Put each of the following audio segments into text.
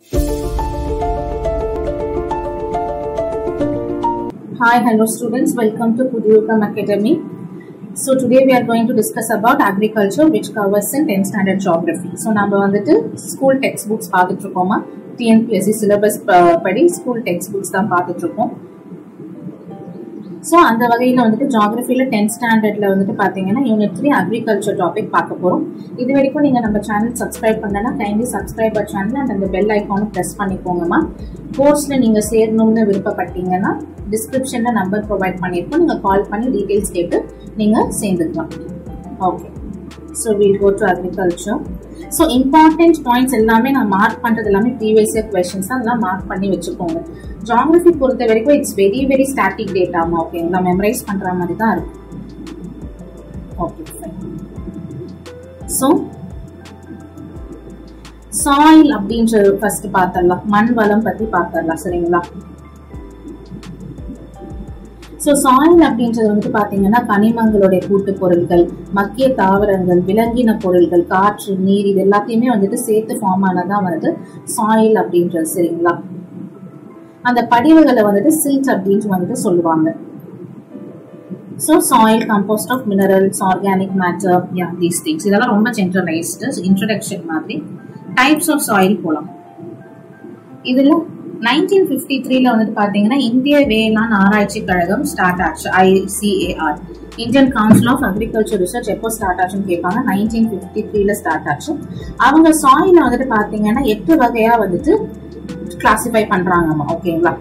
Hi, hello students, welcome to Pudiyukam Academy. So today we are going to discuss about agriculture, which covers in 10th standard geography. So நம்ம வந்துட்டு school textbooks பார்த்துட்டு இருக்கோமா, TNPSC syllabus படி school textbooks தான் பார்த்துட்டு இருக்கோம். So அந்த வகையில வந்துட்டு ஜியோகிராஃபில 10th ஸ்டாண்டர்ட்ல வந்துட்டு பாத்தீங்கன்னா யூனிட் 3 அக்ரிகல்ச்சர் டாபிக் பார்க்க போறோம். இது வரைக்கும் நீங்க நம்ம சேனல் சப்ஸ்கிரைப் பண்ணலனா kindly subscribe our channel and அந்த பெல் ஐகானை பிரஸ் பண்ணிக்கோங்கமா. கோர்ஸ்ல நீங்க சேரணும்னு விருப்பப்பட்டீங்கன்னா டிஸ்கிரிப்ஷன்ல நம்பர் ப்ரொவைட் பண்ணிருக்கோம், நீங்க கால் பண்ணி டீடைல்ஸ் கேட்டு நீங்க சேர்ந்துக்கலாம். Okay, so we'll go to agriculture. So important points எல்லாமே நான் மார்க் பண்றது எல்லாமே previous year questions தான், அதெல்லாம் மார்க் பண்ணி வச்சுக்கோங்க. ஜியோகிராஃபி பொறுத்த வரைக்கும் இட்ஸ் வெரி ஸ்டாட்டிக் டேட்டாமா, ஓகேங்களா, மெமரைஸ் பண்ற மாதிரி தான் இருக்கு. Okay fine. ஸோ சாயில் அப்படின்றது ஃபர்ஸ்ட் பார்த்தரலாம், மண் வளம் பத்தி பார்த்தரலாம், சரிங்களா. ஸோ சாயில் அப்படின்றது வந்துட்டு பாத்தீங்கன்னா கனிமங்களுடைய கூட்டு பொருட்கள், மக்கிய தாவரங்கள், விலங்கின பொருட்கள், காற்று, நீர், இது எல்லாத்தையுமே வந்துட்டு சேர்த்து ஃபார்ம் ஆனதான் வந்து சாயில் அப்படின்றது, சரிங்களா. அந்த படிவுகளை வந்துட்டு சில்ட் அப்படின்ட்டு வந்துட்டு சொல்லுவாங்க. So soil composed of minerals, organic matter, yeah, these things. இதெல்லாம் ரொம்ப ஜெனரலைஸ்டு இன்ட்ரோடக்ஷன் மாதிரி. டைப்ஸ் ஆஃப் சாயில் போலாம். இதுல 1953ல வந்துட்டு பாத்தீங்கன்னா இந்திய வேளாண் ஆராய்ச்சி கழகம் ஸ்டார்ட் ஆச்சு, ICAR, Indian council of agriculture research. எப்போ ஸ்டார்ட் ஆச்சுன்னு கேட்பாங்க, 1953ல ஸ்டார்ட் ஆச்சு. அவங்க சாயில வந்துட்டு பாத்தீங்கன்னா 8 வகையா வந்துட்டு கிளாசிஃபை பண்றாங்கம்மா, ஓகேங்களா.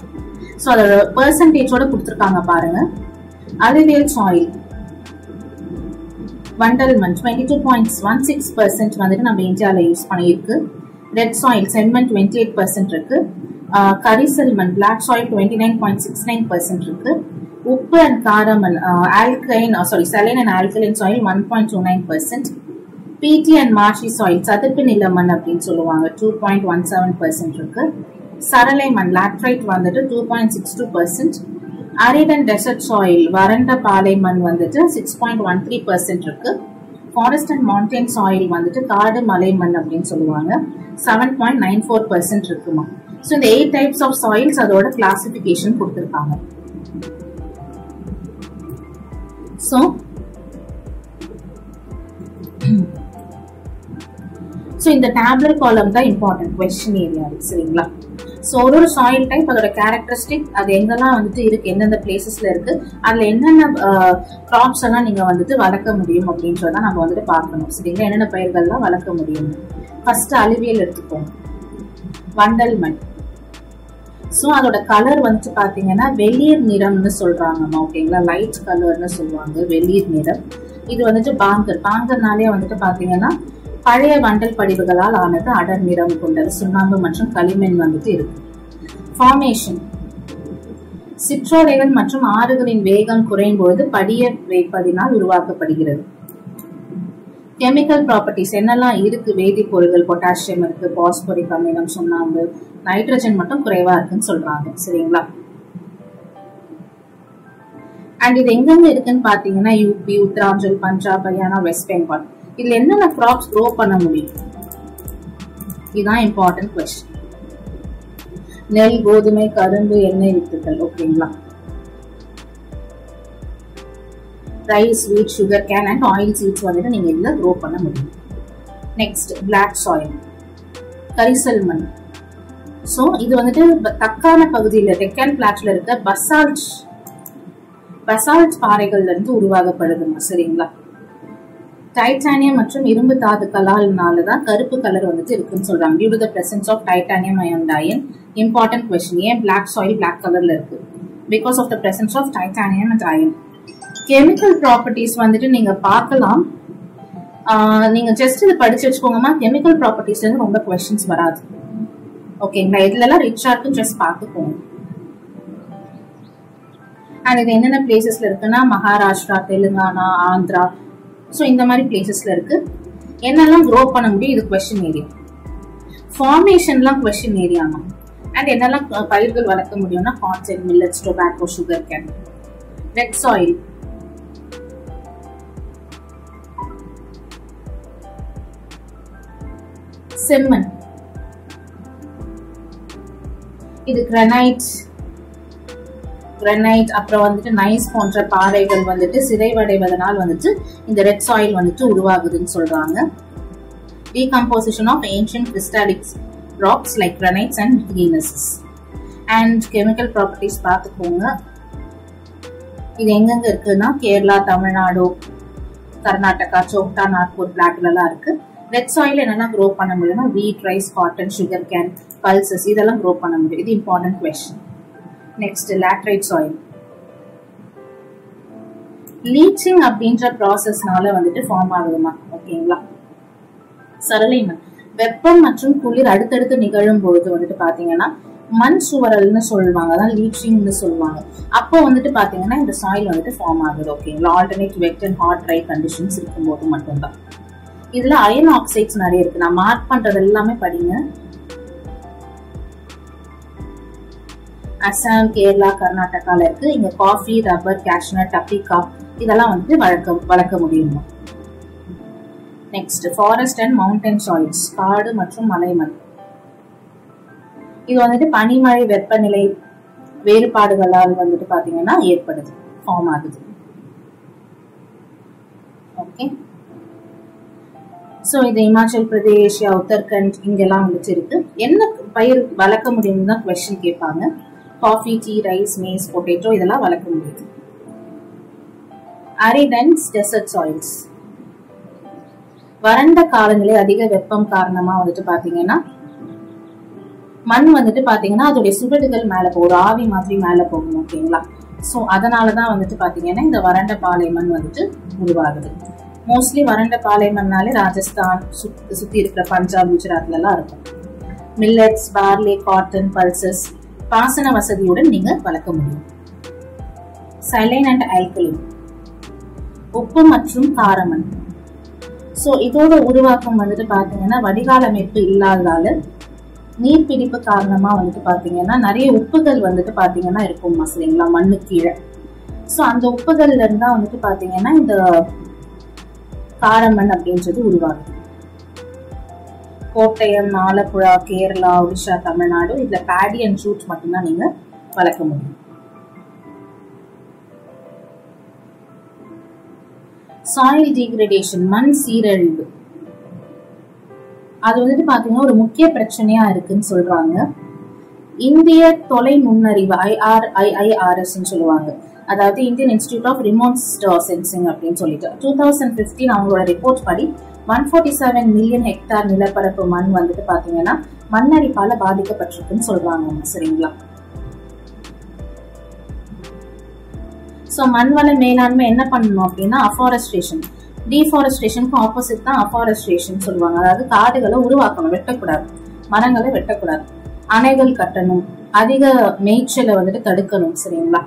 சோ அதோட பெர்சன்டேஜோட கொடுத்துருக்காங்க பாருங்க. அலுவியல் சாயில் வண்டல்மண் 22.16% வந்துட்டு நம்ம இந்தியாவில யூஸ் பண்ணியிருக்கு. ரெட் சாயில் செம்மண் 28% இருக்கு. கரிசல் மண் பிளாக் சாயில் 29.69% இருக்கு. உப்பு அண்ட் காரமண் ஆல்கைன் செலைன் அண்ட் ஆல்கலைன் சாயில் 1.29%. பிடி அண்ட் மார்ஷி சாயில் சதுப்பு நில மண் அப்படின்னு சொல்லுவாங்க, 2.17% இருக்கு. சரளை மண் லாட்ரைட் வந்துட்டு 2.62%. அரிட் அண்ட் டெசர்ட் சாயில் வறண்ட பாலை மண் வந்துட்டு 6.13% இருக்கு. ஃபாரஸ்ட் அண்ட் மவுண்டைன் சாயில் வந்துட்டு காடு மலை மண் அப்படின்னு சொல்லுவாங்க, 7.94% இருக்குமா. ஸோ இந்த 8 டைப்ஸ் ஆஃப் சாயில்ஸ் அதோட கிளாசிபிகேஷன் கொடுத்துருக்காங்க. ஸோ இந்த டேப்லர் காலம் தான் இம்பார்ட்டன்ட் கொஸ்டின் ஏரியா, சரிங்களா. ஸோ ஒரு சாயில் டைப் அதோட கேரக்டரிஸ்டிக், அது எங்கெல்லாம் வந்துட்டு இருக்கு, எந்தெந்த பிளேசஸ்ல இருக்கு, அதுல என்னென்ன கிராப்ஸ் எல்லாம் நீங்க வந்துட்டு வளர்க்க முடியும் அப்படின்றதான் நம்ம வந்துட்டு பார்க்கணும், சரிங்களா. என்னென்ன பயிர்கள்லாம் வளர்க்க முடியும். ஃபர்ஸ்ட் அலுவியல் எடுத்துக்கோங்க, வண்டல் மண். ஸோ அதோட கலர் வந்துட்டு பாத்தீங்கன்னா வெளிர் நிறம்னு சொல்றாங்கம்மா, ஓகேங்களா, லைட் கலர்னு சொல்லுவாங்க, வெளிர் நிறம். இது வந்துட்டு பாங்கர்னாலே வந்துட்டு பாத்தீங்கன்னா பழைய வண்டல் படிவுகளால் ஆனது, அடர் நிறம் கொண்டது, சுண்ணாம்பு மற்றும் களிமண் வந்துட்டு இருக்கு. ஃபார்மேஷன் சிற்றோடைகள் மற்றும் ஆறுகளின் வேகம் குறையும் பொழுது படிய வைப்பதினால் உருவாக்கப்படுகிறது. கெமிக்கல் ப்ராப்பர்ட்டிஸ் என்னெல்லாம் இருக்கு, வேதிப்பொருட்கள் பொட்டாசியம் இருக்கு, பாஸ்போரிக் அமிலம், சுண்ணாம்பு, நைட்ரஜன் மட்டும் குறைவா இருக்குன்னு சொல்றாங்க, சரிங்களா. அண்ட் இது எங்கெங்க இருக்குன்னு பாத்தீங்கன்னா யூபி, உத்தராஞ்சல், பஞ்சாப், ஹரியானா, வெஸ்ட் பெங்கால். இதுல என்னென்ன கிராப்ஸ் க்ரோ பண்ண முடியும், இதுதான் இம்பார்ட்டன்ட் கொஸ்டின். நெல், கோதுமை, கரும்பு, எண்ணெய் வித்துக்கள், ஓகேங்களா. Rice, wheat, sugar cane and oil seeds வந்துட்டு நீங்க இதுல க்ரோ பண்ண முடியும். நெக்ஸ்ட் பிளாக் சாயில் கரிசல் மண். சோ இது வந்துட்டு தக்கான பகுதியில டெக்கன் பிளாட்ல இருக்க பசால்ட் பாறைகள்ல இருந்து உருவாக்கப்படுதுமா, சரிங்களா. டைட்டானியம் மற்றும் இரும்பு தாதுக்களால்னாலதான் கருப்பு கலர் வந்துட்டு இருக்குன்னு சொல்றாங்க, due to the presence of titanium and iron. Important question, ஏன் பிளாக் சாயில் பிளாக் கலர்ல இருக்கு, because of the presence of titanium and iron. Chemical properties வந்துட்டு நீங்க பார்க்கலாம், நீங்க ஜஸ்ட் இது படிச்சு வச்சுக்கோங்கம்மா. கெமிக்கல் ப்ராப்பர்ட்டிஸ்ல இருந்து ரொம்ப கொஸ்டின்ஸ் வராது, ஓகேங்களா. இதுல எல்லாம் ரிச்சா இருக்கும், ஜஸ்ட் பார்த்துக்கோங்க. அண்ட் இது என்னென்ன பிளேசஸ்ல இருக்குன்னா மகாராஷ்டிரா, தெலுங்கானா, ஆந்திரா, ஸோ இந்த மாதிரி பிளேசஸ்ல இருக்கு. என்னெல்லாம் க்ரோ பண்ண முடியும், இது கொஸ்டின் ஏரியா. ஃபார்மேஷன்லாம் கொஸ்டின் ஏரியாமா. அண்ட் என்னெல்லாம் பயிர்கள் வளர்க்க முடியும்னா cotton, millets, tobacco, sugar cane. Red soil செம்மண், இது கிரானைட் அப்புறம் வந்துட்டு நைஸ் போன்ற பாறைகள் வந்துட்டு சிதைவடைவதனால் வந்துட்டு இந்த ரெட் சாயில் வந்துட்டு உருவாகுதுன்னு சொல்றாங்க. Decomposition of ancient crystallic rocks like granites and gneisses. And chemical properties பார்த்துக்கோங்க. இது எங்கெங்க இருக்குன்னா கேரளா, தமிழ்நாடு, கர்நாடகா, சோட்டா நாக்பூர், பிளாக்லாம் இருக்கு. ரெட் சாயில் என்னெல்லாம் க்ரோ பண்ண முடியும்னா வீட், rice, cotton, sugar cane, pulses இதெல்லாம் க்ரோ பண்ண முடியும். இது important question. Next laterite soil. Leaching அப்படின்ற ப்ராசஸ்னால வந்துட்டு ஃபார்ம் ஆகுதுமா. ஓகேங்களா? சரளை மண். வெப்பம் மற்றும் குளிர் அடுத்தடுத்து நிகழும் பொழுது வந்துட்டு பாத்தீங்கன்னா மண் சுவரல்னு சொல்லுவாங்க, அதான் லீச்சிங்னு சொல்லுவாங்க. அப்போ வந்துட்டு பாத்தீங்கன்னா இந்த சாயில் வந்துட்டு ஃபார்ம் ஆகுது. ஓகேங்களா? Alternate wet and hot try conditions இருக்கும்போது மட்டும்தான். இதுல அயன் ஆக்சைட்ஸ் நிறைய இருக்கு. நான் மார்க் பண்றது எல்லாமே படிங்க. அசாம், கேரளா, கர்நாடகால இருக்கு. இங்க காஃபி, ரப்பர், கேஷ்நட், டப்பிகா இதெல்லாம் வந்துட்டு வளர்க்க முடியும். Next forest and mountain soils. காடு மற்றும் மலைமண். இது வந்துட்டு பனிமழை வெப்பநிலை வேறுபாடுகளால் வந்துட்டு பாத்தீங்கன்னா ஏற்படுது, ஃபார்ம் ஆகுது. ஓகே, சோ இது இமாச்சல் பிரதேஷ், உத்தரகண்ட் இங்கெல்லாம் வந்துட்டு இருக்கு. என்ன பயிர் வளர்க்க முடியும்னு தான் கொஸ்டின் கேட்பாங்க. Coffee, tea, rice, maize, potato இதெல்லாம் வளர்க்க முடியுது. arid and desert soils. வறண்ட காலநிலை அதிக வெப்பம் காரணமா வந்துட்டு பாத்தீங்கன்னா மண் வந்துட்டு பாத்தீங்கன்னா அதோடைய சுவடுகள் மேல போகும், ஆவி மாதிரி மேல போகும். ஓகேங்களா? சோ அதனாலதான் வந்துட்டு பாத்தீங்கன்னா இந்த வறண்ட பாலை மண் வந்துட்டு உருவாகுது. மோஸ்ட்லி வறண்ட பாலை மண்ணாலே ராஜஸ்தான் சுத்தி இருக்கிற பஞ்சாப், குஜராத்ல எல்லாம் இருக்கும். மில்லட்ஸ், பார்லி, காட்டன், பல்சஸ் பாசன வசதியுடன் நீங்க வளர்க்க முடியும். சைலைன் அண்ட் ஆல்கலின். உப்பு மற்றும் காரமண். சோ இதோட உருவாக்கம் வந்துட்டு பாத்தீங்கன்னா வடிகால் அமைப்பு இல்லாததால நீர்பிடிப்பு காரணமா வந்துட்டு பாத்தீங்கன்னா நிறைய உப்புகள் வந்துட்டு பாத்தீங்கன்னா இருக்கும் சரிங்களா மண்ணு கீழே. சோ அந்த உப்புகள்ல இருந்தா வந்துட்டு பாத்தீங்கன்னா இந்த காரமண் அப்படின்றது உருவாகுது. கோட்டயம், ஆலப்புழா, கேரளா, ஒடிஷா, தமிழ்நாடு இதுல பேடி அண்ட் ஜூட் மட்டும்தான் நீங்க வளர்க்க முடியும். சாயில் டீக்ரேடேஷன், மண் சீரழிவு. அது வந்துட்டு பாத்தீங்கன்னா ஒரு முக்கிய பிரச்சனையா இருக்குன்னு சொல்றாங்க. இந்திய தொலை நுண்ணறிவு IRIS சொல்லுவாங்க, அதாவது Indian institute of remote sensing அப்படின்னு சொல்லிட்டு 2015 அவங்களோட ரிப்போர்ட் படி 147 மில்லியன் ஹெக்டார் நிலப்பரப்பு மண் வந்துட்டு பாத்தீங்கன்னா மண்ணரிப்பால பாதிக்கப்பட்டிருக்குன்னு சொல்றாங்க. சரிங்களா? சோ மண்வள மேலாண்மை என்ன பண்ணணும் அப்படின்னா அஃபாரஸ்ட்ரேஷன். டீஃபாரஸ்ட்ரேஷனுக்கு ஆப்போசிட் தான் அஃபாரஸ்ட்ரேஷன் சொல்லுவாங்க. அதாவது காடுகளை உருவாக்கணும், வெட்டக்கூடாது, மரங்களை வெட்டக்கூடாது, அணைகள் கட்டணும், அதிக மேய்ச்சலை வந்துட்டு தடுக்கணும். சரிங்களா?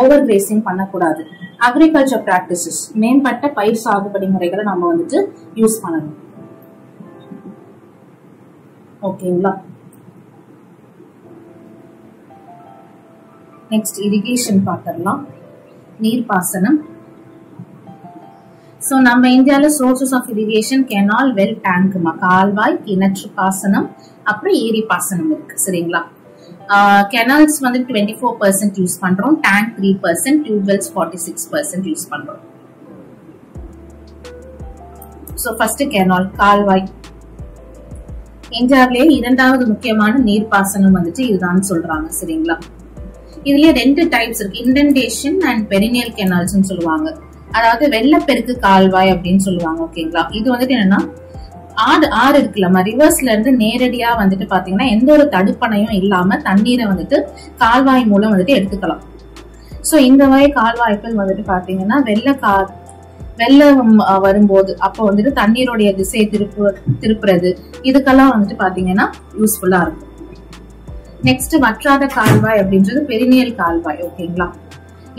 ஓவர் கிரேசிங் பண்ணக்கூடாது. அக்ரிகல்ச்சர் பிராக்டிசஸ், மேம்பட்ட பயிர் சாகுபடி முறைகளை நம்ம வந்துட்டு யூஸ் பண்ணணும். ஓகேங்களா? நெக்ஸ்ட் இரிகேஷன் பார்த்துடலாம். நீர்ப்பாசனம். சோ நம்ம இந்தியால sources of irrigation canal, well, டேங்க்மா, கால்வாய், கிணற்று பாசனம், அப்புறம் ஏரி பாசனம் இருக்கு. சரிங்களா? கெனால்ஸ் வந்து 24% யூஸ் பண்றோம், டேங்க் 3%, டியூப்வெல்ஸ் 46% யூஸ் பண்றோம். சோ ஃபர்ஸ்ட் கெனால், கால்வாய். இந்தியாவிலேயே இரண்டாவது முக்கியமான நீர்ப்பாசனம் வந்துட்டு இதுதான் சொல்றாங்க. சரிங்களா? இதுலயே 2 டைப்ஸ் இருக்கு, இண்டென்டேஷன் அண்ட் பெரினியல் கெனால்ஸ் சொல்லுவாங்க. அதாவது வெள்ளப்பெருக்கு கால்வாய் அப்படின்னு சொல்லுவாங்க. ஓகேங்களா? இது வந்துட்டு என்னன்னா ஆறு இருக்குல்ல, ரிவர்ஸ்ல இருந்து நேரடியா வந்துட்டு பாத்தீங்கன்னா எந்த ஒரு தடுப்பணையும் இல்லாம தண்ணீரை வந்துட்டு கால்வாய் மூலம் வந்துட்டு எடுத்துக்கலாம். சோ இந்த வகை கால்வாய்கள் வந்துட்டு பாத்தீங்கன்னா வெள்ளம் வரும்போது அப்போ வந்துட்டு தண்ணீருடைய திசையை திருப்புறது இதுக்கெல்லாம் வந்துட்டு பாத்தீங்கன்னா யூஸ்ஃபுல்லா இருக்கும். நெக்ஸ்ட் வற்றாத கால்வாய் அப்படின்றது பெரினியல் கால்வாய். ஓகேங்களா?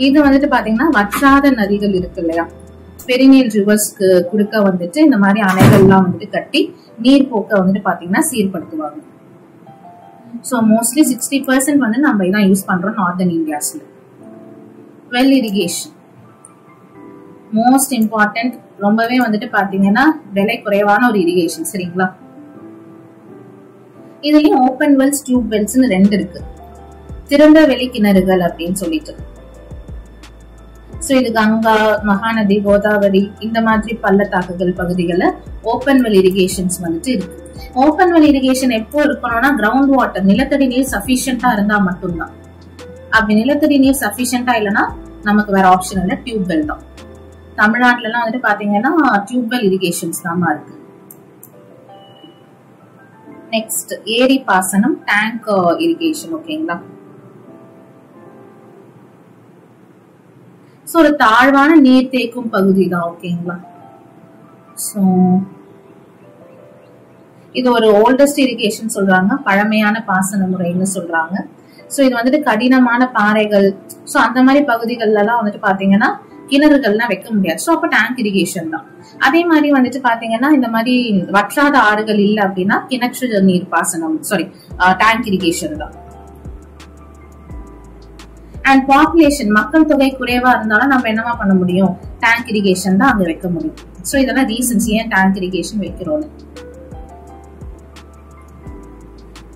இது வந்துட்டு பாத்தீங்கன்னா வற்றாத நதிகள் இருக்கு இல்லையா, பெரினியல் ரிவர்ஸ்க்கு குறுக்க வந்துட்டு இந்த மாதிரி அணைகள்லாம் வந்துட்டு கட்டி நீர் போக்க வந்துட்டு பாத்தீங்கன்னா சீர்படுத்துவாங்க. சோ மோஸ்ட்லி 60% வந்து நம்ம இதான் யூஸ் பண்றோம் நார்தர்ன் இந்தியாஸ்ல. வெல் இரிகேஷன் மோஸ்ட் இம்பார்ட்டன்ட், ரொம்பவே வந்துட்டு பாத்தீங்கன்னா விலை குறைவான ஒரு இரிகேஷன். சரிங்களா? இதுலயும் ஓபன் வெல்ஸ், டியூப் வெல்ஸ் 2 இருக்கு. திறந்த வெளி கிணறுகள் அப்படின்னு சொல்லிட்டு. சோ இது கங்கா, மகாநதி, கோதாவரி இந்த மாதிரி பள்ளத்தாக்குகள் பகுதிகளில் ஓப்பன் வெல் இரிகேஷன்ஸ் வந்துட்டு இருக்கு. ஓப்பன் வெல் இரிகேஷன் எப்போ இருக்கணும்னா கிரவுண்ட் வாட்டர், நிலத்தடி நீர் சஃபிஷியன்டா இருந்தா மட்டும்தான். அப்படி நிலத்தடி நீர் சஃபிஷியன்டா இல்லைன்னா நமக்கு வேற ஆப்ஷன் இல்லை, டியூப்வெல் தான். தமிழ்நாட்டுல எல்லாம் வந்துட்டு பாத்தீங்கன்னா டியூப்வெல் இரிகேஷன்ஸ் தான் இருக்கு. நெக்ஸ்ட் ஏரி பாசனம், டேங்க் இரிகேஷன். ஓகேங்களா. சோ ஒரு தாழ்வான நீர் தேக்கும் பகுதி தான். ஓகேங்களா. சோ இது ஒரு ஓல்டஸ்ட் இரிகேஷன் சொல்றாங்க, பழமையான பாசன முறைன்னு சொல்றாங்க. சோ இது வந்துட்டு கடினமான பாறைகள், சோ அந்த மாதிரி பகுதிகள்ல எல்லாம் வந்துட்டு பாத்தீங்கன்னா கிணறுகள்லாம் வைக்க முடியாது. சோ அப்ப டேங்க் இரிகேஷன் தான். அதே மாதிரி வந்துட்டு பாத்தீங்கன்னா இந்த மாதிரி வற்றாத ஆறுகள் இல்ல அப்படின்னா கிணற்று நீர் பாசனம், டேங்க் இரிகேஷன் தான். அண்ட் பாப்புலேஷன், மக்கள் தொகை குறைவா இருந்தாலும் நம்ம என்னவா பண்ண முடியும், டேங்க் இரிகேஷன் தான் அங்க வைக்க முடியும். சோ இதெல்லாம் ரீசன்ஸ் ஏன் டேங்க் இரிகேஷன் வைக்கிறோம்.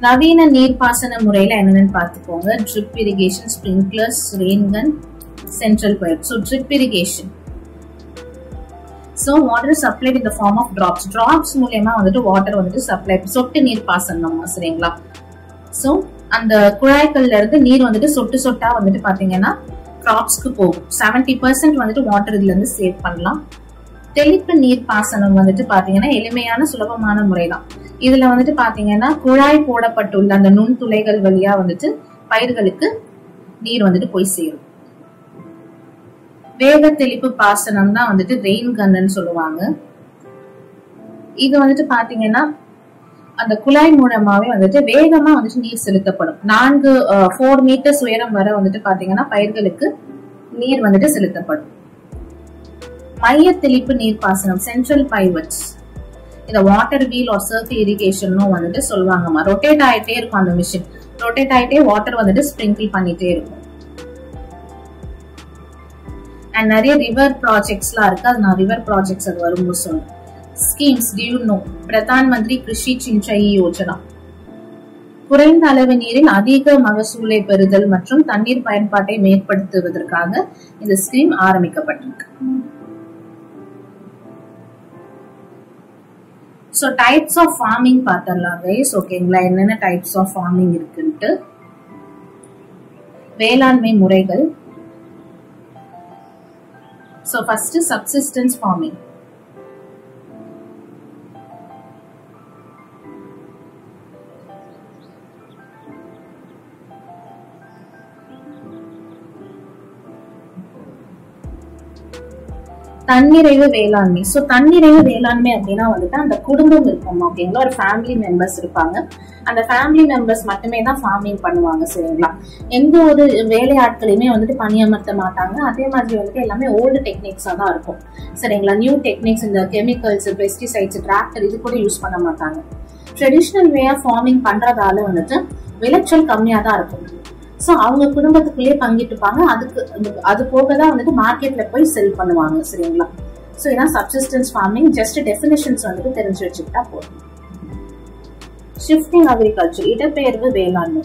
நவீன நீர்ப்பாசன முறையில என்னன்னு பாத்துக்கோங்க. Drip irrigation, sprinklers, rain gun, central pipe. So drip irrigation. So water is supplied in the form of drops. Drops மூலமா வந்துட்டு வாட்டர் வந்துட்டு சப்ளை, சொட்டு நீர் பாசனம் சரிங்களா. சோ அந்த குழாய்கள்ல இருந்து நீர் வந்துட்டு சொட்டு சொட்டா வந்துட்டு பாத்தீங்கன்னா கிராப்ஸ்க்கு போகும். 70% வந்துட்டு வாட்டர் இதுல இருந்து சேவ் பண்ணலாம். தெளிப்பு நீர் பாசனம் வந்துட்டு பாத்தீங்கன்னா எளிமையான சுலபமான முறைதான். இதுல வந்துட்டு பாத்தீங்கன்னா குழாய் போடப்பட்டுள்ள அந்த நுண்துளைகள் வழியா வந்துட்டு பயிர்களுக்கு நீர் வந்துட்டு போய் சேரும். வேக தெளிப்பு பாசனம் தான் வந்துட்டு ரெயின் கன்னு சொல்லுவாங்க. இது வந்துட்டு பாத்தீங்கன்னா அந்த குழாய் மூலமாவே வந்துட்டு வேகமா வந்துட்டு நீர் செலுத்தப்படும். 4 மீட்டர்ஸ் உயரம் வரை வந்துட்டு பாத்தீங்கன்னா பயிர்களுக்கு நீர் வந்துட்டு செலுத்தப்படும். மைய தெளிப்பு நீர் பாசனம், சென்ட்ரல் பைவட்ஸ். இந்த water wheel or circle irrigation வந்துட்டு சொல்லுவாங்கம்மா. ரொட்டேட் ஆயிட்டே இருக்கும் அந்த மிஷின், ரொட்டேட் ஆயிட்டே வாட்டர் வந்துட்டு ஸ்பிரிங்கிள் பண்ணிட்டே இருக்கும். அண்ட் நிறைய ரிவர் ப்ராஜெக்ட்ஸ்லாம் இருக்கு, அது நான் ரிவர் ப்ராஜெக்ட்ஸ் அது வரும்போது சொல்றேன். Schemes, do you know? Pradhan Mantri Krishi சிஞ்சாயி Yojana. குறைந்த அளவு நீரில் அதிக மகசூலை பெறுதல் மற்றும் தண்ணீர் பயன்பாட்டை மேம்படுத்துவதற்காக இந்த ஸ்கீம் ஆரம்பிக்கப்பட்டிருக்கு. சோ டைப்ஸ் ஆஃப் ஃபார்மிங் பார்த்தரலாம் கைஸ். ஓகேங்களா, என்னென்ன டைப்ஸ் ஆஃப் ஃபார்மிங் இருக்குன்ட்டு. வேளாண்மை முறைகள். So first is subsistence farming. தன்னிறைவு வேளாண்மை. சோ தன்னிறைவு வேளாண்மை அப்படின்னா வந்துட்டு அந்த குடும்பம் இருக்கும். ஓகேங்களா, ஒரு ஃபேமிலி மெம்பர்ஸ் இருப்பாங்க. அந்த ஃபேமிலி மெம்பர்ஸ் மட்டுமே தான் ஃபார்மிங் பண்ணுவாங்க சரிங்களா. எந்த ஒரு வேலையாட்களையுமே வந்துட்டு பணியமர்த்த மாட்டாங்க. அதே மாதிரி வந்துட்டு எல்லாமே ஓல்டு டெக்னிக்ஸா தான் இருக்கும் சரிங்களா. நியூ டெக்னிக்ஸ், இந்த கெமிக்கல்ஸ், பெஸ்டிசைட்ஸ், டிராக்டர் இது கூட யூஸ் பண்ண மாட்டாங்க. ட்ரெடிஷனல் வே ஆஃப் ஃபார்மிங் பண்றதால வந்துட்டு விளைச்சல் கம்மியா தான் இருக்கும். சோ அவங்க குடும்பத்துக்குள்ளேயே பங்கிட்டுப்பாங்க. அது போகதான் வந்துட்டு மார்க்கெட்ல போய் செல் பண்ணுவாங்க சரிங்களா. சோ இதான் சப்சிஸ்டன்ஸ் ஃபார்மிங். ஜஸ்ட் டெஃபினிஷன்ஸ் வந்துட்டு தெரிஞ்சு வச்சுக்கிட்டா போதும். ஷிஃப்டிங் அக்ரிகல்ச்சர், இடப்பெயர்வு வேளாண்மை.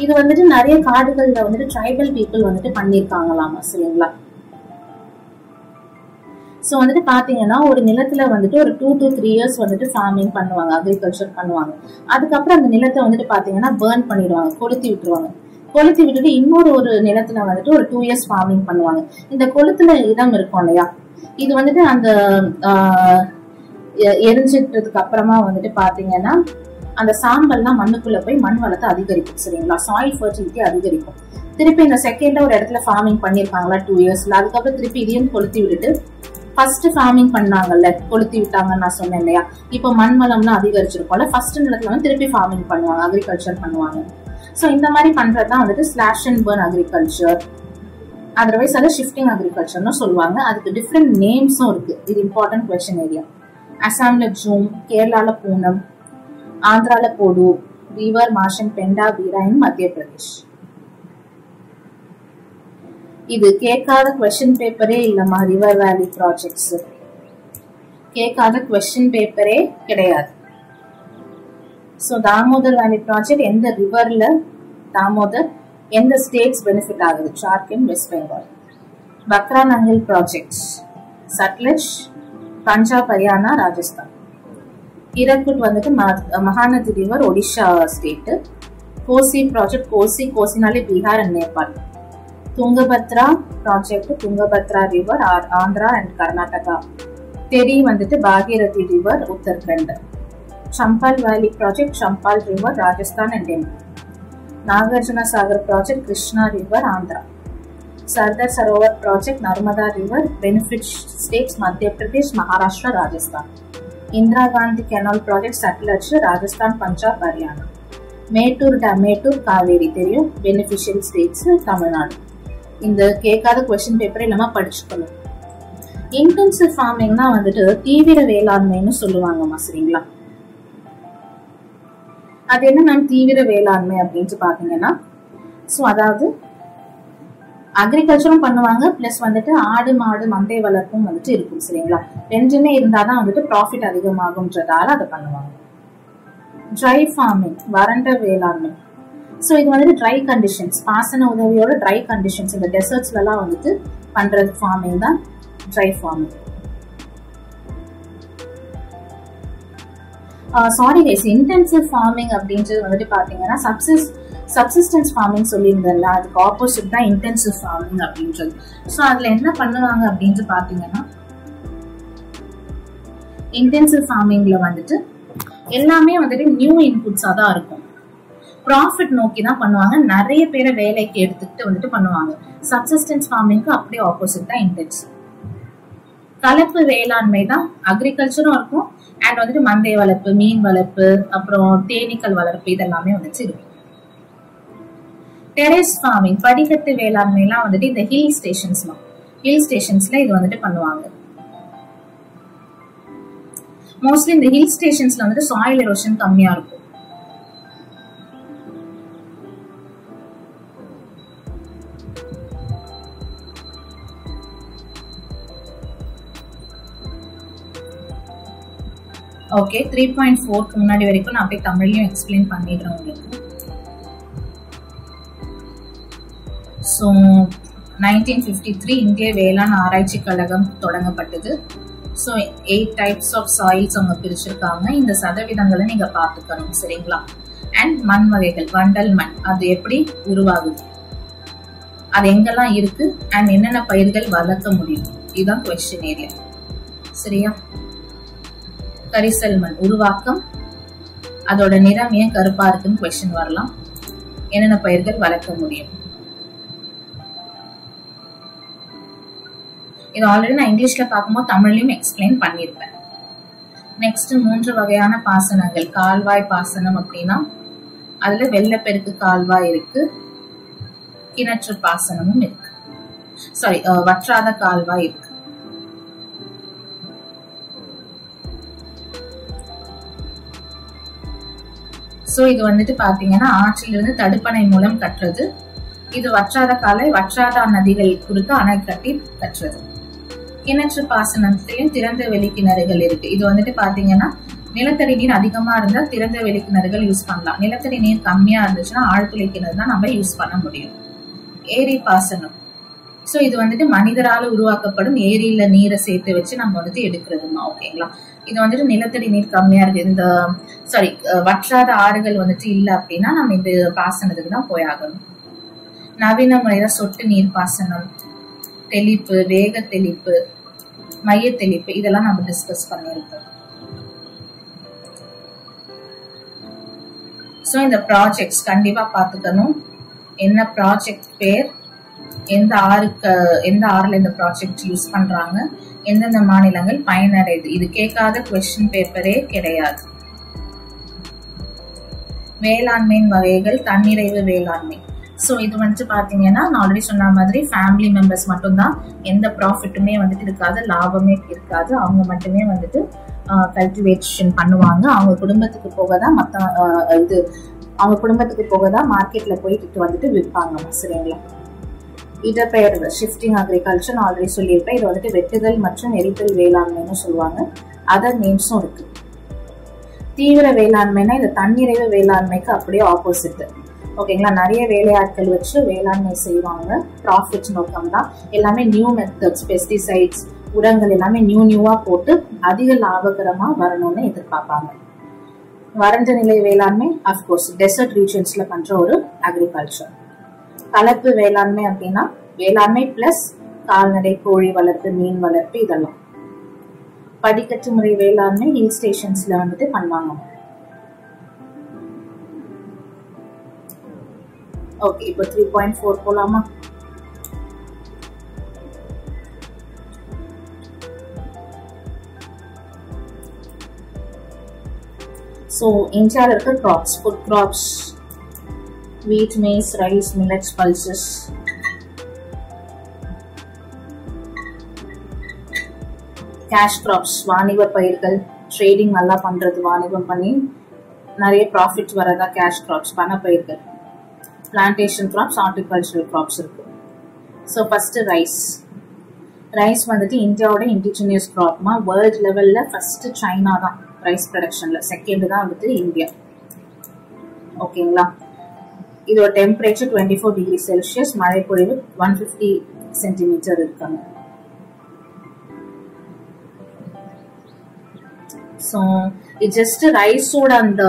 இது வந்துட்டு நிறைய காடுகள்ல வந்துட்டு ட்ரைபல் பீப்புள் வந்துட்டு பண்ணிருக்காங்களாமா சரிங்களா. சோ வந்துட்டு பாத்தீங்கன்னா ஒரு நிலத்துல வந்துட்டு ஒரு 2 to 3 years வந்துட்டு ஃபார்மிங் பண்ணுவாங்க, அக்ரிகல்ச்சர் பண்ணுவாங்க. அதுக்கப்புறம் அந்த நிலத்தை வந்துட்டு பாத்தீங்கன்னா பர்ன் பண்ணிடுவாங்க, கொளுத்தி விட்டுருவாங்க. கொளுத்தி விட்டுட்டு இன்னொரு நிலத்துல வந்துட்டு ஒரு 2 years ஃபார்மிங் பண்ணுவாங்க. இந்த கொளுத்துல இடம் இருக்கும் இல்லையா, இது வந்துட்டு அந்த எரிஞ்சிட்டதுக்கு அப்புறமா வந்துட்டு பாத்தீங்கன்னா அந்த சாம்பல்லாம் மண்ணுக்குள்ள போய் மண் வளத்தை அதிகரிக்கும் சரிங்களா. சாயில் ஃபர்டிலிட்டி அதிகரிக்கும். திருப்பி இந்த செகண்டா ஒரு இடத்துல ஃபார்மிங் பண்ணிருப்பாங்களா 2 yearsல, அதுக்கப்புறம் திருப்பி இதையும் கொளுத்தி விட்டுட்டு ஃபர்ஸ்ட் ஃபார்மிங் பண்ணாங்கல்ல, கொளுத்தி விட்டாங்கன்னு நான் சொன்னேன் இல்லையா, இப்போ மண் வளம்லாம் அதிகரிச்சிருக்கோம்ல, ஃபர்ஸ்ட் நிலத்துல வந்து திருப்பி ஃபார்மிங் பண்ணுவாங்க, அக்ரிகல்ச்சர் பண்ணுவாங்க. சோ இந்த மாதிரி பண்றதுதான் வந்துட்டு slash and burn agriculture. Otherwise அதை ஷிஃப்டிங் அக்ரிகல்ச்சர்னு சொல்லுவாங்க. அதுக்கு டிஃப்ரெண்ட் நேம்ஸும் இருக்கு. இது இம்பார்ட்டன்ட் கொஸ்டின் ஏரியா. அசாம்ல ஜூம், கேரளால பூனம், ஆந்திரால போடு, ரிவர் மார்ஷன் பெண்டா வீரா இன் மத்திய பிரதேஷ். இது கேட்காத கொஸ்டின் பேப்பரே இல்லம்மா. ரிவர் வேலி ப்ராஜெக்ட்ஸ் கேட்காத கொஸ்டின் பேப்பரே கிடையாது. சோ தாமோதர் வேலி ப்ராஜெக்ட் எந்த ரிவர்ல தாமோதர் எந்த ஸ்டேட்ஸ் பெனிஃபிட் ஆகுது? ஜார்க்கண்ட், வெஸ்ட் பெங்கால். பக்ரா நங்கில் ப்ராஜெக்ட் சட்லஜ், பஞ்சாப், ஹரியானா, ராஜஸ்தான். ஹீரக்குட் வந்துட்டு Mahanadi river Odisha state. Kosi project கோசினாலே Bihar and Nepal. Tungabhadra project Tungabhadra river Andhra and Karnataka. Tehri வந்துட்டு Bhagirathi river Uttarakhand. Chambal valley project Chambal river Rajasthan and Delhi. Nagarjuna Sagar project Krishna river Andhra. Sardar Sarovar project Narmada river benefit states Madhya Pradesh, Maharashtra, Rajasthan. Indira Gandhi canal project Sutlej Rajasthan, Punjab, Haryana. Mettur dam Mettur Kaveri தெரியும், பெனிஃபிஷியல் ஸ்டேட்ஸ் தமிழ்நாடு. இந்த கேட்காத கொஸ்டின் பேப்பர் இல்லாம படிச்சுக்கணும். இன்டென்சிவ் ஃபார்மிங்னா வந்துட்டு தீவிர வேளாண்மைன்னு சொல்லுவாங்கம்மா, சரிங்களா? அது என்ன மேம் தீவிர வேளாண்மை அப்படின்னு பாத்தீங்கன்னா, ஸோ அதாவது அக்ரிகல்ச்சரும் பண்ணுவாங்க, பிளஸ் வந்துட்டு ஆடு மாடு மந்தை வளர்ப்பும் வந்துட்டு இருக்கும், சரிங்களா? ரெண்டுமே இருந்தாதான் வந்துட்டு ப்ராஃபிட் அதிகமாகும்ன்றதால அதை பண்ணுவாங்க. ட்ரை ஃபார்மிங் வறண்ட வேளாண்மை. ஸோ இது வந்துட்டு ட்ரை கண்டிஷன்ஸ், பாசன உதவியோட ட்ரை கண்டிஷன்ஸ், இந்த டெசர்ட்ஸ்ல எல்லாம் வந்துட்டு பண்றது ஃபார்மிங் தான் dry farming. Sorry guys, intensive farming அப்படின்றது வந்துட்டு பாத்தீங்கன்னா சப்சிஸ்டன்ஸ் ஃபார்மிங் சொல்லியிருந்தேன்ல, அதுக்கு ஆப்போசிட் தான் இன்டென்சிவ் ஃபார்மிங் அப்படின்றது. ஸோ அதுல என்ன பண்ணுவாங்க அப்படின்னு பாத்தீங்கன்னா, இன்டென்சிவ் ஃபார்மிங்ல வந்துட்டு எல்லாமே வந்துட்டு நியூ இன்புட்ஸா தான் இருக்கும், ப்ராஃபிட் நோக்கி தான் பண்ணுவாங்க, நிறைய பேரை வேலைக்கு எடுத்துக்கிட்டு வந்துட்டு பண்ணுவாங்க. சப்சிஸ்டன்ஸ் ஃபார்மிங்க்கு அப்படியே ஆப்போசிட் தான் இன்டென்சிவ். கலப்பு வேளாண்மை தான் அக்ரிகல்ச்சரும் இருக்கும், அண்ட் வந்துட்டு மந்தை வளர்ப்பு, மீன் வளர்ப்பு, அப்புறம் தேனீக்கள் வளர்ப்பு, இதெல்லாமே வந்துட்டு இருக்கும். டெரேஸ் ஃபார்மிங் படிக்கட்டு வேளாண்மை எல்லாம் வந்துட்டு இந்த ஹில் ஸ்டேஷன்ஸ்ல இது வந்துட்டு பண்ணுவாங்க. மோஸ்ட்லி இந்த ஹில் ஸ்டேஷன்ஸ்ல வந்துட்டு சாயில் எரோஷன் கம்மியா இருக்கும். ஓகே, 3.4க்கு முன்னாடி வரைக்கும் நான் அப்படியே தமிழ்லயும் எக்ஸ்பிளைன் பண்ணிடுறேன் உங்களுக்கு. ஸோ 1953 இந்திய வேளாண் ஆராய்ச்சி கழகம் தொடங்கப்பட்டது. ஸோ 8 டைப்ஸ் ஆஃப் சாயில்ஸ் அவங்க பிரிச்சிருக்காங்க. இந்த சதவீதங்களை நீங்க பாத்துக்கணும், சரிங்களா? அண்ட் மண் வகைகள், வண்டல் மண் அது எப்படி உருவாகுது, அது எங்கெல்லாம் இருக்கு, அண்ட் என்னென்ன பயிர்கள் வளர்க்க முடியும், இதுதான் கொஸ்டின் ஏரியா, சரியா? கரிசல் மண் உருவாக்கம், அதோட நிறம் ஏன் கருப்பா இருக்குன்னு கொஸ்டின் வரலாம். என்னென்ன பயிர்கள் வளர்க்க முடியும், இது ஆல்ரெடி நான் இங்கிலீஷ்ல பார்க்கும்போது தமிழ்லயும் எக்ஸ்பிளைன் பண்ணிருப்பேன். நெக்ஸ்ட் 3 வகையான பாசனங்கள். கால்வாய் பாசனம் அப்படின்னா அதுல வெள்ளப்பெருக்கு கால்வாய் இருக்கு, கிணற்று பாசனமும் இருக்கு, சாரி வற்றாத கால்வாய் இருக்கு. சோ இது வந்துட்டு பாத்தீங்கன்னா ஆற்றிலிருந்து தடுப்பணை மூலம் கட்டுறது. இது வற்றாத காலை வற்றாத நதிகள் குறித்து அணை கட்டி கட்டுறது. கிணற்று பாசனத்திலையும் திறந்த வெளி கிணறுகள் இருக்கு. இது வந்துட்டு பாத்தீங்கன்னா நிலத்தடி நீர் அதிகமா இருந்தா திறந்த வெளி கிணறுகள் யூஸ் பண்ணலாம். நிலத்தடி நீர் கம்மியா இருந்துச்சுன்னா ஆழ்துளை கிணறு தான் நம்ம யூஸ் பண்ண முடியும். ஏரி பாசனம். சோ இது வந்துட்டு மனிதரால உருவாக்கப்படும் ஏரியில நீரை சேர்த்து வச்சு நம்ம வந்துட்டு எடுக்கிறதுமா, ஓகேங்களா? இது வந்துட்டு நிலத்தடி நீர் கம்மியா இருக்கு, இந்த சாரி வற்றாத ஆறுகள் வந்துட்டு இல்ல அப்படின்னா நம்ம இந்த பாசனத்துக்கு தான் போயாகணும். நவீன முறையில சொட்டு நீர் பாசனம், தெளிப்பு, வேக தெளிப்பு, மைய தெளிப்பு, இதெல்லாம் நம்ம டிஸ்கஸ் பண்ணிருக்கோம். சோ இந்த ப்ராஜெக்ட்ஸ் கண்டிப்பா பாத்துக்கணும். என்ன ப்ராஜெக்ட் பேர், எந்த ஆறுல இந்த ப்ராஜெக்ட் யூஸ் பண்றாங்க, எந்தெந்த மாநிலங்கள் பயனடைது, இது கேட்காத கொஸ்டின் பேப்பரே கிடையாது. வேளாண்மையின் வகைகள், தன்னிறைவு வேளாண்மை. சோ இது வந்துட்டு பாத்தீங்கன்னா நான் ஆல்ரெடி சொன்ன மாதிரி ஃபேமிலி மெம்பர்ஸ் மட்டும்தான், எந்த ப்ராஃபிட்டுமே வந்துட்டு இருக்காது, லாபமே இருக்காது. அவங்க மட்டுமே வந்துட்டு கல்டிவேஷன் பண்ணுவாங்க. அவங்க குடும்பத்துக்கு போகதான் அவங்க குடும்பத்துக்கு போகதான் மார்க்கெட்ல போயிட்டு வந்துட்டு விற்பாங்க, சரிங்களா? இடப்பெயர் ஷிஃப்டிங் அக்ரிகல்ச்சர் ஆல்ரெடி சொல்லியிருப்பேன். இது வந்துட்டு வெட்டுதல் மற்றும் எரித்தல் வேளாண்மைன்னு சொல்லுவாங்க. அதர் நேம்ஸும் இருக்கு. தீவிர வேளாண்மைனா இந்த தன்னிறைவு வேளாண்மைக்கு அப்படியே ஆப்போசிட், ஓகேங்களா. நிறைய வேலையாட்கள் வச்சு வேளாண்மை செய்வாங்க. ப்ராஃபிட் நோக்கம் தான். எல்லாமே நியூ மெத்தட்ஸ், பெஸ்டிசைட்ஸ், உரங்கள் எல்லாமே நியூவா போட்டு அதிக லாபகரமா வரணும்னு எதிர்பார்ப்பாங்க. வறண்ட நிலை வேளாண்மை அஃப்கோர்ஸ் டெசர்ட் ரீஜன்ஸ்ல பண்ற ஒரு அக்ரிகல்ச்சர். கலப்பு வேளாண்மை அப்படின்னா வேளாண்மை பிளஸ் கால்நடை, கோழி வளர்ப்பு, மீன் வளர்ப்பு இதெல்லாம். படிக்கட்டு முறை வேளாண்மை ஹில் ஸ்டேஷன்ஸ்ல வந்துட்டு பண்ணுவாங்க. ஓகே, இப்போ 3.4 போலாமா? So, இந்தியாவில் இருக்க crops, food crops, wheat, maize, rice, millets, pulses. Cash crops, வாணிப பயிர்கள், ட்ரேடிங் நல்லா பண்றது, வாணிபம் பண்ணி நிறைய ப்ராஃபிட் வரதா கேஷ் கிராப்ஸ், பண பயிர்கள். பிளான்டேஷன் கிராப்ஸ், ஹார்டிகல்ச்சரல் கிராப்ஸ் இருக்கு. So first rice. ரைஸ் வந்துட்டு இந்தியாவோட இண்டிஜினியஸ் கிராப்மா. வேர்ல்ட் லெவல்ல ஃபர்ஸ்ட் சைனா தான் ரைஸ் ப்ரொடக்ஷன்ல, செகண்ட் தான் வந்துட்டு இந்தியா. ஓகேங்களா. இதோட டெம்பரேச்சர் 24 டிகிரி செல்சியஸ், மழை பொழிவு 150 சென்டிமீட்டர் இருக்காங்க. ஸோ இது ஜஸ்ட் ரைஸோட அந்த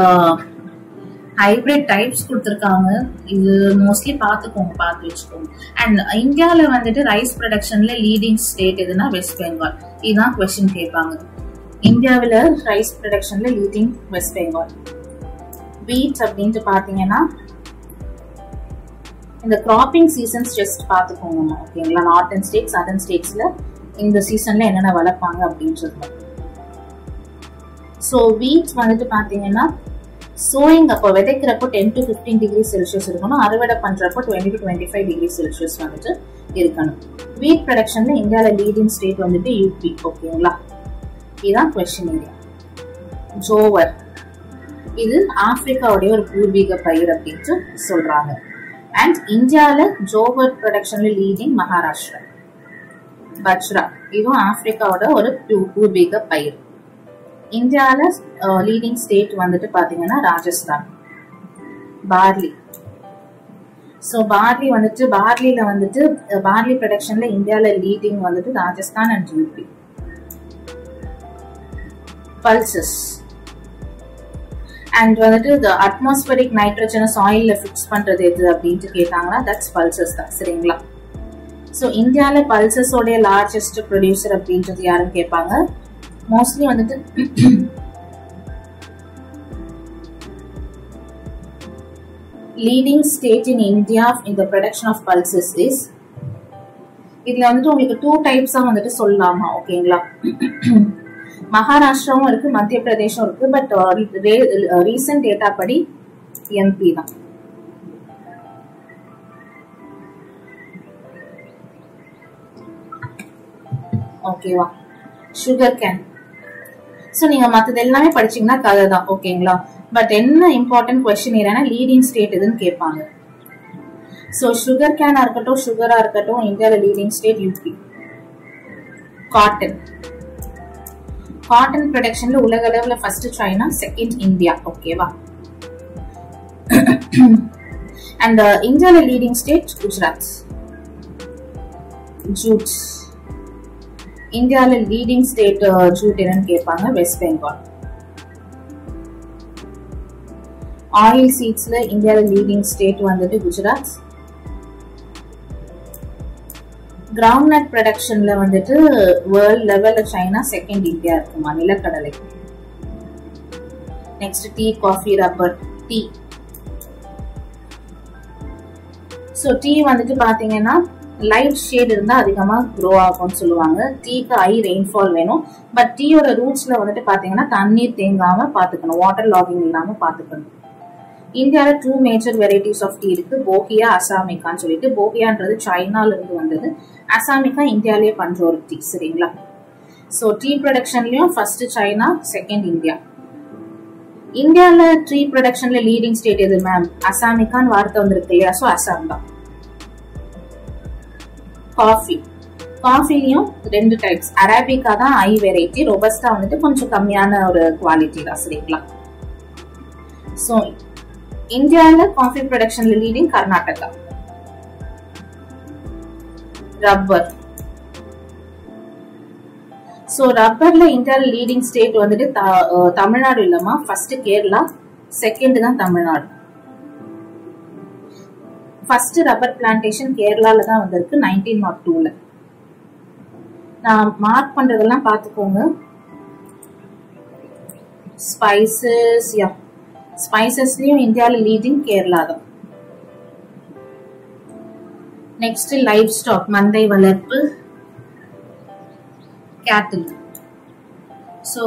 ஹைபிரிட் டைப்ஸ் கொடுத்துருக்காங்க. இது மோஸ்ட்லி பார்த்துக்கோங்க, பார்த்து வச்சுக்கோங்க. அண்ட் இந்தியாவில் வந்துட்டு ரைஸ் ப்ரொடக்ஷன்ல லீடிங் ஸ்டேட் எதுனா வெஸ்ட் பெங்கால். இதுதான் கொஸ்டின் கேட்பாங்க. இந்தியாவில் ரைஸ் ப்ரொடக்ஷன்ல லீடிங் வெஸ்ட் பெங்கால். வீட் அப்படின்ட்டு பார்த்தீங்கன்னா இந்த கிராப்பிங் சீசன்ஸ் ஜஸ்ட் பார்த்துக்கோங்க. ஓகேங்களா. நார்த்தன் ஸ்டேட்ஸ், சதர்ன் ஸ்டேட்ஸ்ல இந்த சீசன்ல என்னென்ன வளர்ப்பாங்க அப்படின்றது. ஸோ வீட் வந்துட்டு பார்த்தீங்கன்னா சோயிங் அப்போ விதைக்கிறப்போ 10 to 15 டிகிரி செல்சியஸ் இருக்கணும். அறுவடை பண்றப்போ 20 to 25 டிகிரி செல்சியஸ் வந்துட்டு இருக்கணும். வீட் ப்ரொடக்ஷன்ல இந்தியாவில் லீடிங் ஸ்டேட் வந்துட்டு யூபி. ஓகேங்களா. இதுதான் கொஸ்டின் ஏரியா. ஜோவர், இது ஆப்பிரிக்காவுடைய ஒரு பூர்வீக பயிர் அப்படின்ட்டு சொல்றாங்க. அண்ட் இந்தியாவில் ஜோவர் ப்ரொடக்ஷன்ல லீடிங் மகாராஷ்டிரா. பஜ்ரா, இதுவும் ஆப்பிரிக்காவோட ஒரு பூர்வீக பயிர். இந்தியாவில் லீடிங் ஸ்டேட் வந்துட்டு பாத்தீங்கன்னா ராஜஸ்தான். பார்லி. ஸோ பார்லி வந்துட்டு பார்லி ப்ரொடக்ஷன்ல இந்தியாவில் லீடிங் வந்துட்டு Rajasthan and UP. Pulses and வந்துட்டு அட்மாஸ்பரிக் நைட்ரஜனை சாயில்ல ஃபிக்ஸ் பண்றது எது அப்படின்ட்டு கேட்டாங்கன்னா தட்ஸ் பல்சஸ் தான். சரிங்களா. ஸோ இந்தியாவில் பல்சஸோடைய லார்ஜஸ்ட் ப்ரொடியூசர் அப்படின்றது யாருன்னு கேட்பாங்க. மோஸ்ட்லி வந்துட்டு leading state in India in the production of pulses is, இதுல வந்துட்டு உங்களுக்கு 2 டைப்ஸா வந்துட்டு சொல்லலாமா. ஓகேங்களா. மகாராஷ்டிராவும் இருக்கு, மத்திய பிரதேசம் இருக்கு. பட் ரீசன்ட் டேட்டா படி எம்பி தான். ஓகேவா. Sugar cane. ஸோ நீங்க மற்றது எல்லாமே படிச்சீங்கன்னா கதை தான். ஓகேங்களா. பட் என்ன இம்பார்ட்டன்ட் கொஸ்டின் ஏன்னா லீடிங் ஸ்டேட் எதுன்னு கேட்பாங்க. ஸோ சுகர் கேனா இருக்கட்டும், சுகரா இருக்கட்டும், இந்தியாவில் leading state UP. Cotton. Cotton ப்ரொடக்ஷன்ல உலக அளவுல ஃபர்ஸ்ட் சைனா, செகண்ட் இந்தியா. ஓகேவா. அண்ட் இந்தியாவில் லீடிங் ஸ்டேட் குஜராத். ஜூட். இந்தியாவில் லீடிங் ஸ்டேட் ஜூட் என்னன்னு கேட்பாங்க. வெஸ்ட் பெங்கால். ஆயில் சீட்ஸ்ல இந்தியாவில் லீடிங் ஸ்டேட் வந்துட்டு குஜராத். கிரவுண்ட் நட் ப்ரொடக்ஷன்ல வந்துட்டு வேர்ல்ட் லெவல்ல சைனா, செகண்ட் இந்தியா இருக்குமா. நிலக்கடலை. Next tea, coffee, rubber. Tea. So tea வந்துட்டு பாத்தீங்கன்னா லைட் ஷேட் இருந்தா அதிகமா க்ரோ ஆகும்னு சொல்லுவாங்க. டீக்கு ஹை ரெயின்ஃபால் வேணும். பட் டீயோட ரூட்ஸ்ல வந்துட்டு பாத்தீங்கன்னா தண்ணீர் தேங்காம பாத்துக்கணும், வாட்டர் லாகிங் இல்லாம பாத்துக்கணும். இந்தியாவில் 2 மேஜர் வெரைட்டிஸ் ஆஃப் டீ இருக்கு. போகியா, அசாமிக்கான்னு சொல்லிட்டு. போகியான்றது சைனால இருந்து வந்தது. அசாமிக்கா இந்தியாலேயே பண்ற ஒரு டீ. சரிங்களா. ஸோ டீ ப்ரொடக்ஷன்லயும் ஃபர்ஸ்ட் சைனா, செகண்ட் இந்தியா. இந்தியாவில் டீ ப்ரொடக்ஷன்ல லீடிங் ஸ்டேட் எது மேம்? அசாமிக்கான்னு வார்த்தை வந்திருக்கு இல்லையா. ஸோ அசாம் தான். காஃபி. காஃபிலையும் 2 டைப்ஸ். அரேபிகா தான் ஹை வெரைட்டி, ரொபஸ்டா வந்துட்டு கொஞ்சம் கம்மியான ஒரு குவாலிட்டி தான். சரிங்களா. ஸோ இந்தியால காஃபி ப்ரொடக்ஷன்ல லீடிங் கர்நாடகா. ரப்பர். சோ ரப்பர்ல இந்தியால லீடிங் ஸ்டேட் வந்துட்டு தமிழ்நாடு இல்லமா, ஃபர்ஸ்ட் கேரளா, செகண்ட் தான் தமிழ்நாடு. ஃபர்ஸ்ட் ரப்பர் பிளான்டேஷன் கேரளால தான் வந்திருக்கு 1902ல. நான் மார்க் பண்றதெல்லாம் பாத்துக்கோங்க. ஸ்பைசஸ், ஸ்பைசஸ்லயும் இந்தியால லீடிங் கேரளா தான். நெக்ஸ்ட் லைவ் ஸ்டாக், மந்தை வளர்ப்பு, கேட்டில். சோ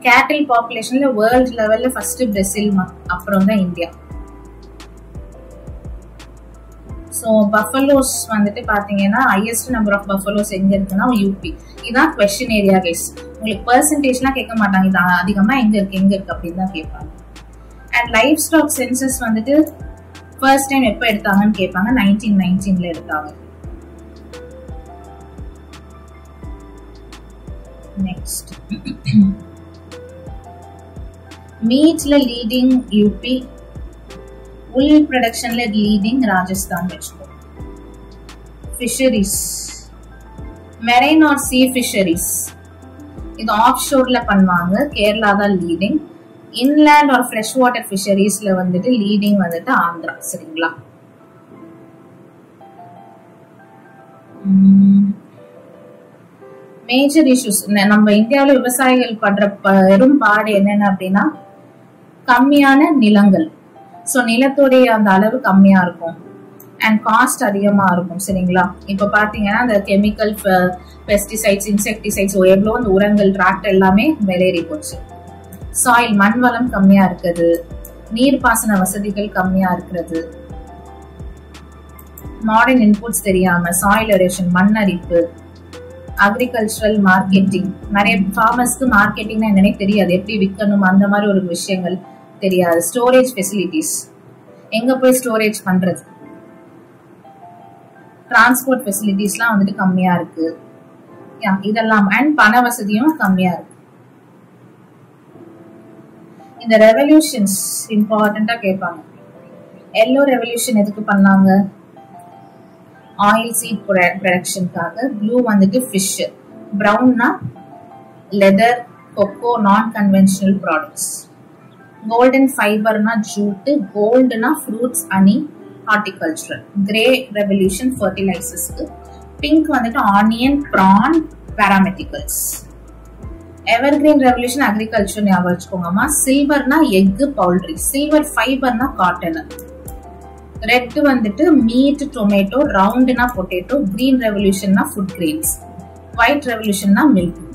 கேட்டில் பாப்புலேஷன்ல வேர்ல்ட் லெவல்ல ஃபர்ஸ்ட் பிரேசில், அப்புறம் தான் இந்தியா. சோ பஃபலோஸ் வந்துட்டு பாத்தீங்கன்னா ஹையஸ்ட் நம்பர் ஆஃப் பஃபலோஸ் எங்க இருக்குன்னா யூபி. இதான் கொஸ்டின் ஏரியா கைஸ். உங்களுக்கு பெர்சன்டேஜ்லாம் கேட்க மாட்டாங்க, இது அதிகமா எங்க இருக்கு அப்படின்னு தான் கேட்பாங்க. அண்ட் லைவ் ஸ்டாக் சென்சஸ் வந்துட்டு ஃபர்ஸ்ட் டைம் எப்ப எடுத்தாங்கன்னு கேட்பாங்க. 1919ல எடுத்தாங்க. நெக்ஸ்ட் மீட்ல லீடிங் யூபி, wool ப்ரொடக்ஷன்ல லீடிங் ராஜஸ்தான் வெச்சுக்கோ. Fisheries, marine or sea fisheries, இது ஆஃப் ஷோர்ல பண்ணுவாங்க, கேரளா தான் leading. Inland or fresh water ஃபிஷரிஸ்ல வந்துட்டு லீடிங் வந்துட்டு ஆந்திரா. சரிங்களா? மேஜர் இஷ்யூஸ் நம்ம இந்தியாவில விவசாயிகள் பண்ற பெரும் பாடு என்னென்ன அப்படின்னா கம்மியான நிலங்கள். சோ நிலத்தோடைய அந்த அளவு கம்மியா இருக்கும் அண்ட் காஸ்ட் அதிகமா இருக்கும். சரிங்களா? இப்ப பாத்தீங்கன்னா அந்த கெமிக்கல் பெஸ்டிசைட்ஸ், இன்செக்டிசைட்ஸ், எவ்வளோ அந்த உரங்கள், டிராக்டர் எல்லாமே விலையேறி போச்சு. சாயில், மண் வளம் கம்மியா இருக்குது, நீர்ப்பாசன வசதிகள் கம்மியா இருக்கிறது, மாடர்ன் இன்புட்ஸ் தெரியாம, சாயில் எரோஷன், மண் அரிப்பு, அக்ரிகல்ச்சரல் மார்க்கெட்டிங், நிறைய ஃபார்மர்ஸ்க்கு மார்க்கெட்டிங்னா என்னன்னே தெரியாது, எப்படி விற்கணும் அந்த மாதிரி ஒரு விஷயங்கள் தெரியாது. ஸ்டோரேஜ் ஃபெசிலிட்டிஸ், எங்க போய் ஸ்டோரேஜ் பண்றது, டிரான்ஸ்போர்ட் ஃபெசிலிட்டிஸ்லாம் வந்துட்டு கம்மியா இருக்கு. இதெல்லாம் அண்ட் பண வசதியும் கம்மியா இருக்கு. இந்த ரெவல்யூஷன்ஸ் இம்பார்ட்டண்டா கேட்பாங்க. எல்லோ ரெவல்யூஷன் எதுக்கு பண்ணாங்க? ஆயில் சீட் ப்ரொடக்ஷனுக்காக. ப்ளூ வந்துட்டு ஃபிஷ், ப்ரௌன்னா leather, cocoa, non conventional products. Golden ஃபைபர்னா ஜூட், கோல்டுனா fruits, honey, horticultural. Grey revolution ஃபர்டிலைசர்ஸ்க்கு. பிங்க் வந்துட்டு onion, prawn, paramedicals. Evergreen revolution agriculture ஞாபகம் வச்சுக்கோங்கம்மா. சில்வர்னா எக், பவுல்ட்ரி. சில்வர் ஃபைபர்னா காட்டன். ரெட் வந்துட்டு மீட், டொமேட்டோ. ரவுண்ட்னா பொட்டேட்டோ. கிரீன் ரெவல்யூஷன்னா ஃபுட் கிரெயின்ஸ். ஒயிட் ரெவல்யூஷன்னா மில்க்.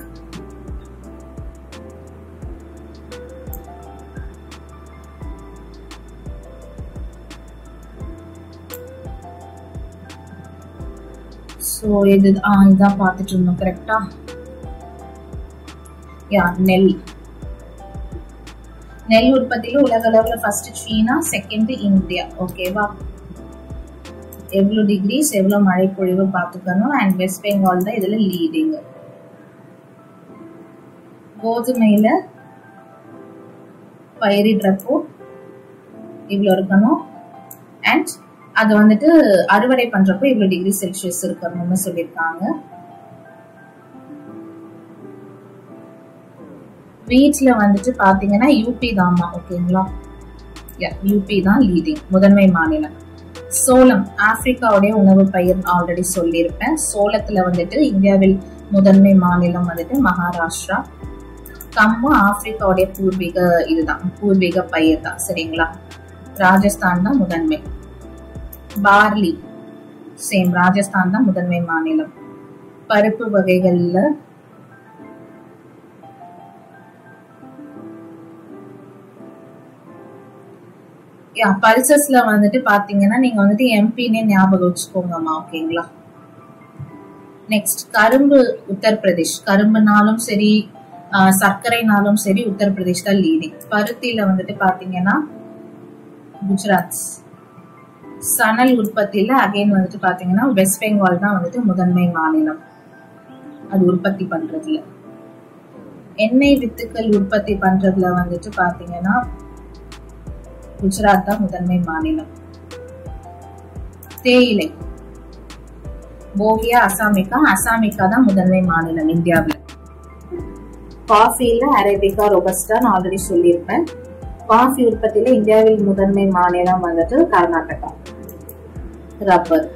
சோ இதான் பார்த்துட்டு இருந்தோம். கரெக்டா? நெல். நெல் உற்பத்தியில உலக அளவுல ஃபர்ஸ்ட் சீனா, செகண்ட் இந்தியா. ஓகேவா? எவ்வளவு டிகிரிஸ், எவ்வளவு மழை பொழிவு பாத்துக்கணும். அண்ட் வெஸ்ட் பெங்கால் தான் இதுல லீடிங். கோதுமையில பயிரிடுறப்போ இவ்வளவு இருக்கணும். அண்ட் அது வந்துட்டு அறுவடை பண்றப்போ இவ்வளவு டிகிரி செல்சியஸ் இருக்கணும்னு சொல்லியிருக்காங்க. வீட்ல வந்துட்டு பாத்தீங்கன்னா யூபி தான்மா. ஓகேங்களா? யூபி தான் லீடிங், முதன்மை மாநிலம். சோளம் ஆப்பிரிக்காவுடைய உணவு பயிர், ஆல்ரெடி சொல்லியிருப்பேன். சோளத்துல வந்துட்டு இந்தியாவில் முதன்மை மாநிலம் வந்துட்டு மகாராஷ்டிரா. கம்பு ஆப்பிரிக்காவுடைய பூர்வீக பயிர் தான். சரிங்களா? ராஜஸ்தான் தான் முதன்மை. பார்லி சேம், ராஜஸ்தான் தான் முதன்மை மாநிலம். பருப்பு வகைகள்ல பல்சஸ்ல வந்துட்டு பாத்தீங்கன்னா நீங்க வந்துட்டு எம்பின்னே ஞாபகம் வச்சுக்கோங்கம்மா. ஓகேங்களா? நெக்ஸ்ட் கரும்பு, உத்தரப்பிரதேஷ். கரும்புனாலும் சரி, சர்க்கரைனாலும் சரி உத்தரப்பிரதேஷ் தான் லீடிங். பருத்தியில வந்துட்டு பாத்தீங்கன்னா குஜராத். சணல் உற்பத்தியில அகைன் வந்துட்டு பாத்தீங்கன்னா வெஸ்ட் பெங்கால் தான் வந்துட்டு முதன்மை மாநிலம் அது உற்பத்தி பண்றதுல. எண்ணெய் வித்துக்கள் உற்பத்தி பண்றதுல வந்துட்டு பாத்தீங்கன்னா குஜராத் தான் முதன்மை மாநிலம். தேயிலை போகியா அசாமிகா, அசாமிகா தான் முதன்மை மாநிலம் இந்தியாவில். காஃபில அரேபிகா ரொபஸ்டா நான் ஆல்ரெடி சொல்லியிருப்பேன். காஃபி உற்பத்தியில இந்தியாவில் முதன்மை மாநிலம் வந்துட்டு கர்நாடகா. ரப்பர்